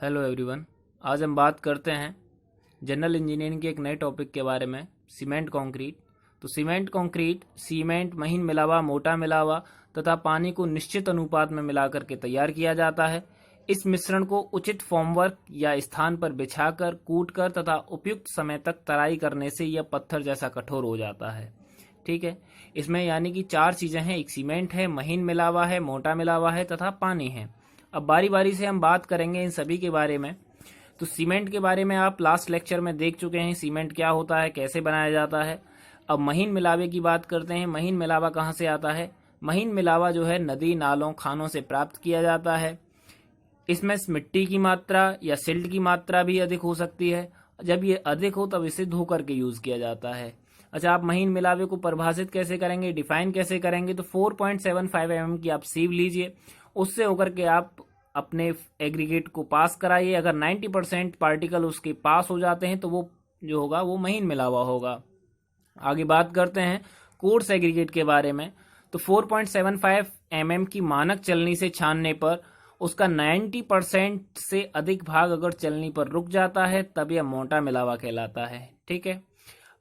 Hello everyone. आज हम बात करते हैं जनरल इंजीनियरिंग के एक नए टॉपिक के बारे में, सीमेंट कंक्रीट। तो सीमेंट कंक्रीट सीमेंट महीन मिलावा, मोटा मिलावा तथा पानी को निश्चित अनुपात में मिलाकर के तैयार किया जाता है। इस मिश्रण को उचित फॉर्मवर्क या स्थान पर बिछाकर, कूटकर तथा उपयुक्त समय तक तराई करने से यह पत्थर जैसा कठोर हो जाता है। ठीक है, इसमें यानी कि 4 चीज़ें हैं। एक सीमेंट है, महीन मिलावा है, मोटा मिलावा है तथा पानी है। अब बारी बारी से हम बात करेंगे इन सभी के बारे में। तो सीमेंट के बारे में आप लास्ट लेक्चर में देख चुके हैं, सीमेंट क्या होता है, कैसे बनाया जाता है। अब महीन मिलावे की बात करते हैं। महीन मिलावा कहाँ से आता है? महीन मिलावा जो है नदी, नालों, खानों से प्राप्त किया जाता है। इसमें मिट्टी की मात्रा या सिल्ट की मात्रा भी अधिक हो सकती है। जब ये अधिक हो तब इसे धो करके यूज किया जाता है। अच्छा, आप महीन मिलावे को परिभाषित कैसे करेंगे, डिफाइन कैसे करेंगे? तो 4.75 mm की आप सीव लीजिए, उससे होकर के आप अपने एग्रीगेट को पास कराइए। अगर 90% पार्टिकल उसके पास हो जाते हैं तो वो जो होगा वो महीन मिलावा होगा। आगे बात करते हैं कोर्स एग्रीगेट के बारे में। तो 4.75 mm की मानक चलनी से छानने पर उसका 90% से अधिक भाग अगर चलनी पर रुक जाता है तब यह मोटा मिलावा कहलाता है। ठीक है,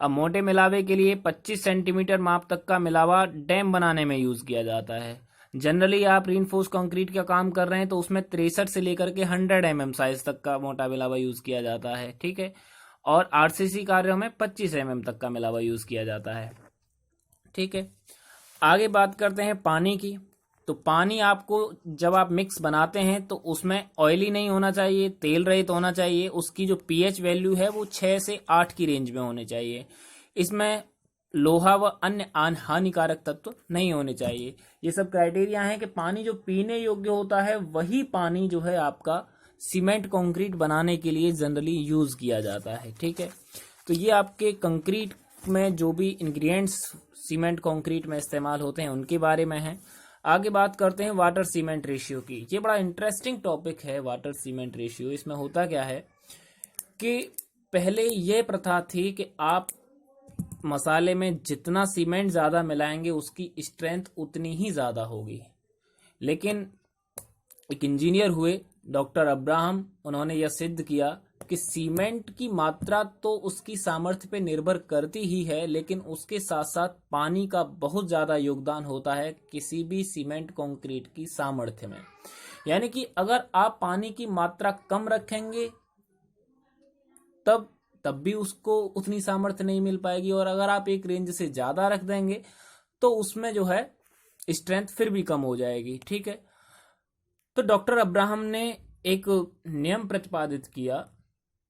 अब मोटे मिलावे के लिए 25 सेंटीमीटर माप तक का मिलावा डैम बनाने में यूज किया जाता है। जनरली आप रीइंफोर्स कंक्रीट का काम कर रहे हैं तो उसमें 63 से लेकर के 100 mm साइज तक का मोटा मिलावा यूज किया जाता है। ठीक है, और आरसीसी कार्यों में 25 mm तक का मिलावा यूज किया जाता है। ठीक है, आगे बात करते हैं पानी की। तो पानी आपको जब आप मिक्स बनाते हैं तो उसमें ऑयली नहीं होना चाहिए, तेल रहित होना चाहिए। उसकी जो पीएच वैल्यू है वो 6 से 8 की रेंज में होनी चाहिए। इसमें लोहा व अन्य हानिकारक तत्व नहीं होने चाहिए। ये सब क्राइटेरिया हैं कि पानी जो पीने योग्य होता है वही पानी जो है आपका सीमेंट कंक्रीट बनाने के लिए जनरली यूज किया जाता है। ठीक है, तो ये आपके कंक्रीट में जो भी इंग्रेडिएंट्स सीमेंट कंक्रीट में इस्तेमाल होते हैं उनके बारे में है। आगे बात करते हैं वाटर सीमेंट रेशियो की। ये बड़ा इंटरेस्टिंग टॉपिक है, वाटर सीमेंट रेशियो। इसमें होता क्या है कि पहले ये प्रथा थी कि आप मसाले में जितना सीमेंट ज़्यादा मिलाएंगे उसकी स्ट्रेंथ उतनी ही ज़्यादा होगी। लेकिन एक इंजीनियर हुए डॉक्टर अब्राहम, उन्होंने यह सिद्ध किया कि सीमेंट की मात्रा तो उसकी सामर्थ्य पे निर्भर करती ही है, लेकिन उसके साथ साथ पानी का बहुत ज़्यादा योगदान होता है किसी भी सीमेंट कंक्रीट की सामर्थ्य में। यानी कि अगर आप पानी की मात्रा कम रखेंगे तब भी उसको उतनी सामर्थ्य नहीं मिल पाएगी, और अगर आप एक रेंज से ज़्यादा रख देंगे तो उसमें जो है स्ट्रेंथ फिर भी कम हो जाएगी। ठीक है, तो डॉक्टर अब्राहम ने एक नियम प्रतिपादित किया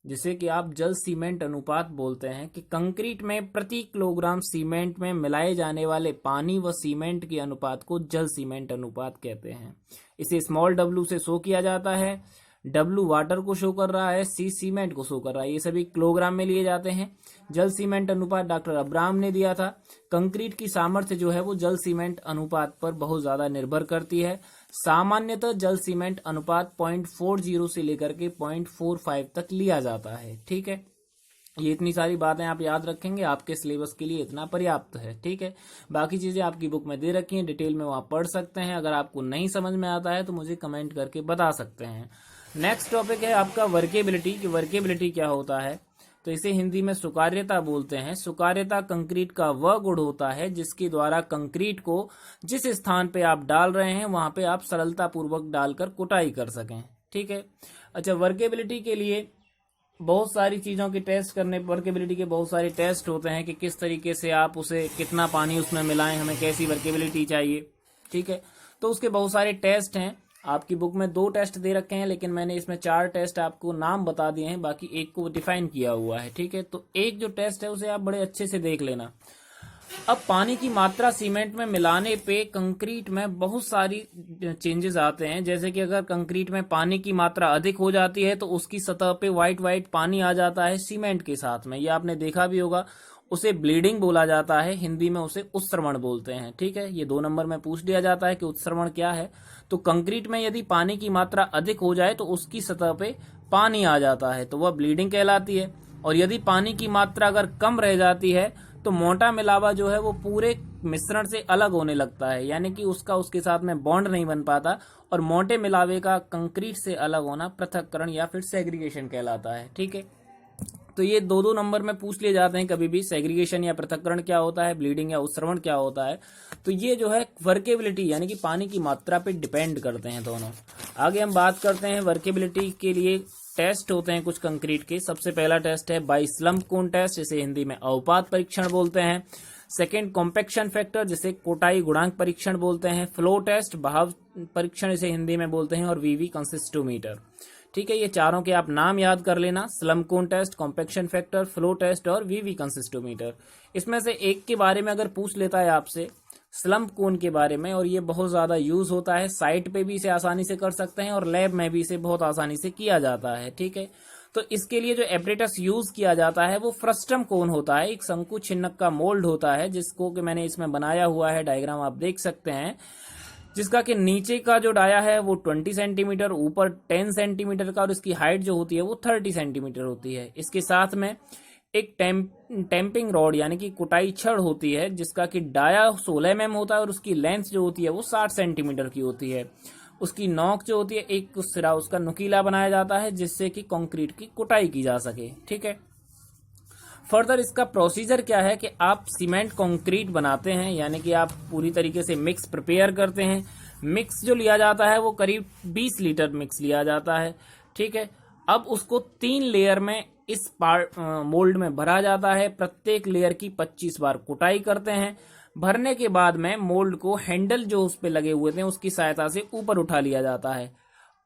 जिसे कि आप जल सीमेंट अनुपात बोलते हैं, कि कंक्रीट में प्रति किलोग्राम सीमेंट में मिलाए जाने वाले पानी व सीमेंट के अनुपात को जल सीमेंट अनुपात कहते हैं। इसे स्मॉल w से शो किया जाता है। W वाटर को शो कर रहा है, C सीमेंट को शो कर रहा है। ये सभी किलोग्राम में लिए जाते हैं। जल सीमेंट अनुपात डॉक्टर अब्राहम ने दिया था। कंक्रीट की सामर्थ्य जो है वो जल सीमेंट अनुपात पर बहुत ज्यादा निर्भर करती है। सामान्यतः जल सीमेंट अनुपात 0.40 से लेकर के 0.45 तक लिया जाता है। ठीक है, ये इतनी सारी बातें आप याद रखेंगे, आपके सिलेबस के लिए इतना पर्याप्त है। ठीक है, बाकी चीजें आपकी बुक में दे रखी हैं, डिटेल में वो आप पढ़ सकते हैं। अगर आपको नहीं समझ में आता है तो मुझे कमेंट करके बता सकते हैं। नेक्स्ट टॉपिक है आपका वर्केबिलिटी। कि वर्केबिलिटी क्या होता है? तो इसे हिंदी में सुकार्यता बोलते हैं। सुकार्यता कंक्रीट का वह गुण होता है जिसके द्वारा कंक्रीट को जिस स्थान पे आप डाल रहे हैं वहां पे आप सरलता पूर्वक डालकर कुटाई कर सकें। ठीक है, अच्छा, वर्केबिलिटी के लिए बहुत सारी चीज़ों के टेस्ट करने, वर्केबिलिटी के बहुत सारे टेस्ट होते हैं कि किस तरीके से आप उसे, कितना पानी उसमें मिलाएं, हमें कैसी वर्केबिलिटी चाहिए। ठीक है, तो उसके बहुत सारे टेस्ट हैं। आपकी बुक में 2 टेस्ट दे रखे हैं, लेकिन मैंने इसमें 4 टेस्ट आपको नाम बता दिए हैं, बाकी एक को डिफाइन किया हुआ है। ठीक है, तो एक जो टेस्ट है उसे आप बड़े अच्छे से देख लेना। अब पानी की मात्रा सीमेंट में मिलाने पे कंक्रीट में बहुत सारी चेंजेस आते हैं। जैसे कि अगर कंक्रीट में पानी की मात्रा अधिक हो जाती है तो उसकी सतह पे व्हाइट पानी आ जाता है सीमेंट के साथ में। ये आपने देखा भी होगा, उसे ब्लीडिंग बोला जाता है, हिंदी में उसे उत्सर्वण बोलते हैं। ठीक है, ये 2 नंबर में पूछ दिया जाता है कि उत्सर्वण क्या है। तो कंक्रीट में यदि पानी की मात्रा अधिक हो जाए तो उसकी सतह पे पानी आ जाता है तो वह ब्लीडिंग कहलाती है। और यदि पानी की मात्रा अगर कम रह जाती है तो मोटा मिलावा जो है वो पूरे मिश्रण से अलग होने लगता है, यानी कि उसका उसके साथ में बॉन्ड नहीं बन पाता, और मोटे मिलावे का कंक्रीट से अलग होना पृथक्करण या फिर सेग्रीगेशन कहलाता है। ठीक है, तो ये दो दो नंबर में पूछ लिए जाते हैं कभी भी, सेग्रीगेशन या पृथक्करण क्या होता है, ब्लीडिंग या उत्सर्वण क्या होता है। तो ये जो है वर्केबिलिटी यानी कि पानी की मात्रा पे डिपेंड करते हैं दोनों। आगे हम बात करते हैं वर्केबिलिटी के लिए टेस्ट होते हैं कुछ कंक्रीट के। सबसे पहला टेस्ट है बाई स्लम्प कोन टेस्ट, जिसे हिंदी में अवपात परीक्षण बोलते हैं। सेकेंड कॉम्पैक्शन फैक्टर, जिसे कोटाई गुणांक परीक्षण बोलते हैं। फ्लो टेस्ट, बहाव परीक्षण इसे हिंदी में बोलते हैं। और वीवी कंसिस्टोमीटर। ठीक है, ये चारों के आप नाम याद कर लेना, slump cone test, compaction factor, flow test और वीवी कंसिस्टोमीटर। इसमें से एक के बारे में अगर पूछ लेता है आपसे, स्लम्प कोन के बारे में, और ये बहुत ज्यादा यूज होता है, साइट पे भी इसे आसानी से कर सकते हैं और लैब में भी इसे बहुत आसानी से किया जाता है। ठीक है, तो इसके लिए जो एपरेटस यूज किया जाता है वो फ्रस्टम कोन होता है, एक शंकु छिन्नक का मोल्ड होता है, जिसको कि मैंने इसमें बनाया हुआ है, डायग्राम आप देख सकते हैं, जिसका कि नीचे का जो डाया है वो 20 सेंटीमीटर, ऊपर 10 सेंटीमीटर का, और इसकी हाइट जो होती है वो 30 सेंटीमीटर होती है। इसके साथ में एक टेम्पिंग रॉड यानी कि कुटाई छड़ होती है, जिसका कि डाया 16 mm होता है और उसकी लेंथ जो होती है वो 60 सेंटीमीटर की होती है। उसकी नोक जो होती है, एक सिरा उसका नुकीला बनाया जाता है, जिससे कि कंक्रीट की कुटाई की जा सके। ठीक है, फर्दर इसका प्रोसीजर क्या है कि आप सीमेंट कंक्रीट बनाते हैं, यानी कि आप पूरी तरीके से मिक्स प्रिपेयर करते हैं। मिक्स जो लिया जाता है वो करीब 20 लीटर मिक्स लिया जाता है। ठीक है, अब उसको 3 लेयर में इस मोल्ड में भरा जाता है। प्रत्येक लेयर की 25 बार कुटाई करते हैं। भरने के बाद में मोल्ड को हैंडल जो उस पे लगे हुए थे उसकी सहायता से ऊपर उठा लिया जाता है।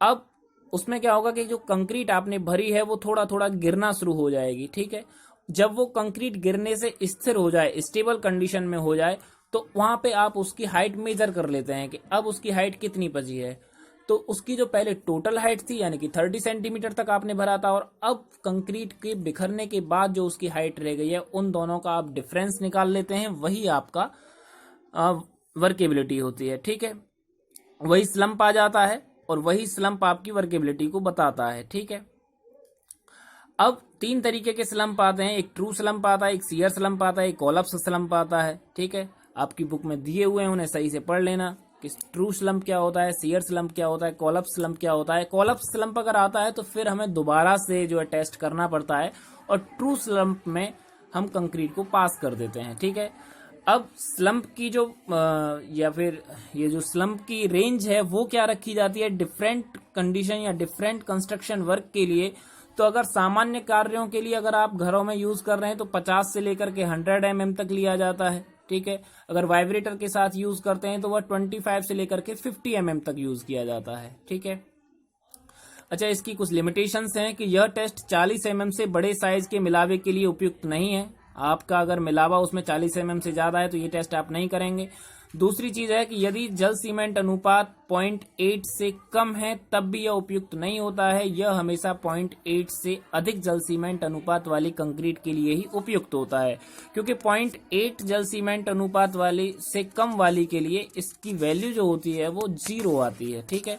अब उसमें क्या होगा कि जो कंक्रीट आपने भरी है वो थोड़ा थोड़ा गिरना शुरू हो जाएगी। ठीक है, जब वो कंक्रीट गिरने से स्थिर हो जाए, स्टेबल कंडीशन में हो जाए, तो वहां पे आप उसकी हाइट मेजर कर लेते हैं कि अब उसकी हाइट कितनी बची है। तो उसकी जो पहले टोटल हाइट थी यानी कि 30 सेंटीमीटर तक आपने भरा था, और अब कंक्रीट के बिखरने के बाद जो उसकी हाइट रह गई है, उन दोनों का आप डिफरेंस निकाल लेते हैं, वही आपका वर्केबिलिटी होती है। ठीक है, वही स्लम्प आ जाता है और वही स्लम्प आपकी वर्केबिलिटी को बताता है। ठीक है, अब 3 तरीके के स्लम्प आते हैं, एक ट्रू स्लम्प आता है, एक शियर स्लम्प आता है, एक कोलैप्स स्लम्प आता है। ठीक है, आपकी बुक में दिए हुए हैं, उन्हें सही से पढ़ लेना कि ट्रू स्लम्प क्या होता है, शियर स्लम्प क्या होता है, कोलैप्स स्लम्प क्या होता है। कोलैप्स स्लम्प अगर आता है तो फिर हमें दोबारा से जो है टेस्ट करना पड़ता है, और ट्रू स्लम्प में हम कंक्रीट को पास कर देते हैं। ठीक है, अब स्लम्प की जो या फिर ये जो स्लम्प की रेंज है वो क्या रखी जाती है डिफरेंट कंडीशन या डिफरेंट कंस्ट्रक्शन वर्क के लिए। तो अगर सामान्य कार्यों के लिए अगर आप घरों में यूज कर रहे हैं तो 50 से लेकर के 100 mm तक लिया जाता है। ठीक है, अगर वाइब्रेटर के साथ यूज करते हैं तो वह 25 से लेकर के 50 mm तक यूज किया जाता है। ठीक है, अच्छा, इसकी कुछ लिमिटेशंस हैं कि यह टेस्ट 40 mm से बड़े साइज के मिलावे के लिए उपयुक्त नहीं है। आपका अगर मिलावा उसमें 40 mm से ज्यादा है तो ये टेस्ट आप नहीं करेंगे। दूसरी चीज है कि यदि जल सीमेंट अनुपात 0.8 से कम है तब भी यह उपयुक्त नहीं होता है। यह हमेशा 0.8 से अधिक जल सीमेंट अनुपात वाली कंक्रीट के लिए ही उपयुक्त होता है, क्योंकि 0.8 जल सीमेंट अनुपात वाली से कम वाली के लिए इसकी वैल्यू जो होती है वो 0 आती है। ठीक है,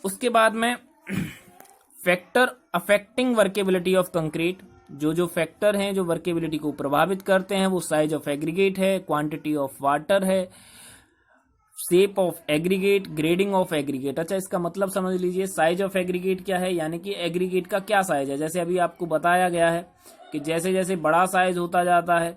उसके बाद में factor affecting workability of concrete, जो फैक्टर हैं जो वर्केबिलिटी को प्रभावित करते हैं वो साइज ऑफ एग्रीगेट है, क्वांटिटी ऑफ वाटर है, shape of aggregate, grading of aggregate. अच्छा, इसका मतलब समझ लीजिए, साइज ऑफ एग्रीगेट क्या है, यानी कि एग्रीगेट का क्या साइज है। जैसे अभी आपको बताया गया है कि जैसे जैसे बड़ा साइज होता जाता है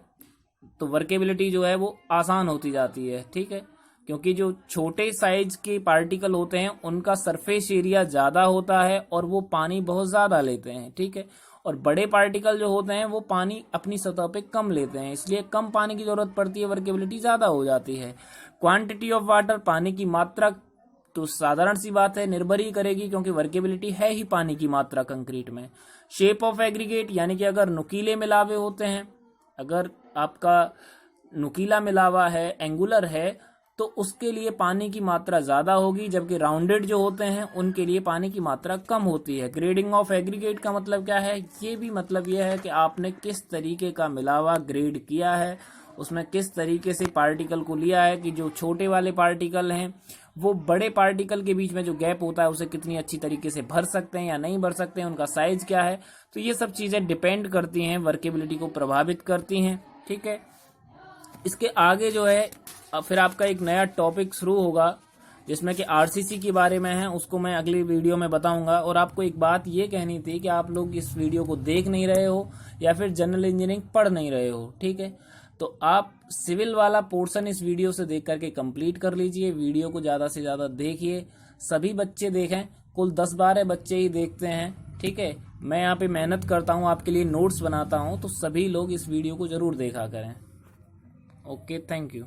तो वर्केबिलिटी जो है वो आसान होती जाती है। ठीक है, क्योंकि जो छोटे साइज के पार्टिकल होते हैं उनका सरफेस एरिया ज्यादा होता है और वो पानी बहुत ज्यादा लेते हैं। ठीक है, और बड़े पार्टिकल जो होते हैं वो पानी अपनी सतह पे कम लेते हैं, इसलिए कम पानी की जरूरत पड़ती है, वर्केबिलिटी ज्यादा हो जाती है। क्वांटिटी ऑफ वाटर, पानी की मात्रा, तो साधारण सी बात है, निर्भर ही करेगी क्योंकि वर्केबिलिटी है ही पानी की मात्रा कंक्रीट में। शेप ऑफ एग्रीगेट, यानी कि अगर नुकीले मिलावे होते हैं, अगर आपका नुकीला मिलावा है, एंगुलर है, तो उसके लिए पानी की मात्रा ज्यादा होगी, जबकि राउंडेड जो होते हैं उनके लिए पानी की मात्रा कम होती है। ग्रेडिंग ऑफ एग्रीगेट का मतलब क्या है, ये भी मतलब यह है कि आपने किस तरीके का मिलावा ग्रेड किया है, उसमें किस तरीके से पार्टिकल को लिया है, कि जो छोटे वाले पार्टिकल हैं वो बड़े पार्टिकल के बीच में जो गैप होता है उसे कितनी अच्छी तरीके से भर सकते हैं या नहीं भर सकते हैं, उनका साइज क्या है। तो ये सब चीजें डिपेंड करती हैं, वर्केबिलिटी को प्रभावित करती हैं। ठीक है। इसके आगे जो है फिर आपका एक नया टॉपिक शुरू होगा जिसमें कि आरसीसी के बारे में है, उसको मैं अगली वीडियो में बताऊंगा। और आपको एक बात ये कहनी थी कि आप लोग इस वीडियो को देख नहीं रहे हो या फिर जनरल इंजीनियरिंग पढ़ नहीं रहे हो, ठीक है, तो आप सिविल वाला पोर्शन इस वीडियो से देख करके कंप्लीट कर लीजिए। वीडियो को ज़्यादा से ज़्यादा देखिए, सभी बच्चे देखें, कुल 10-12 बच्चे ही देखते हैं, ठीक है। मैं यहाँ पे मेहनत करता हूँ, आपके लिए नोट्स बनाता हूँ, तो सभी लोग इस वीडियो को ज़रूर देखा करें। Okay, thank you.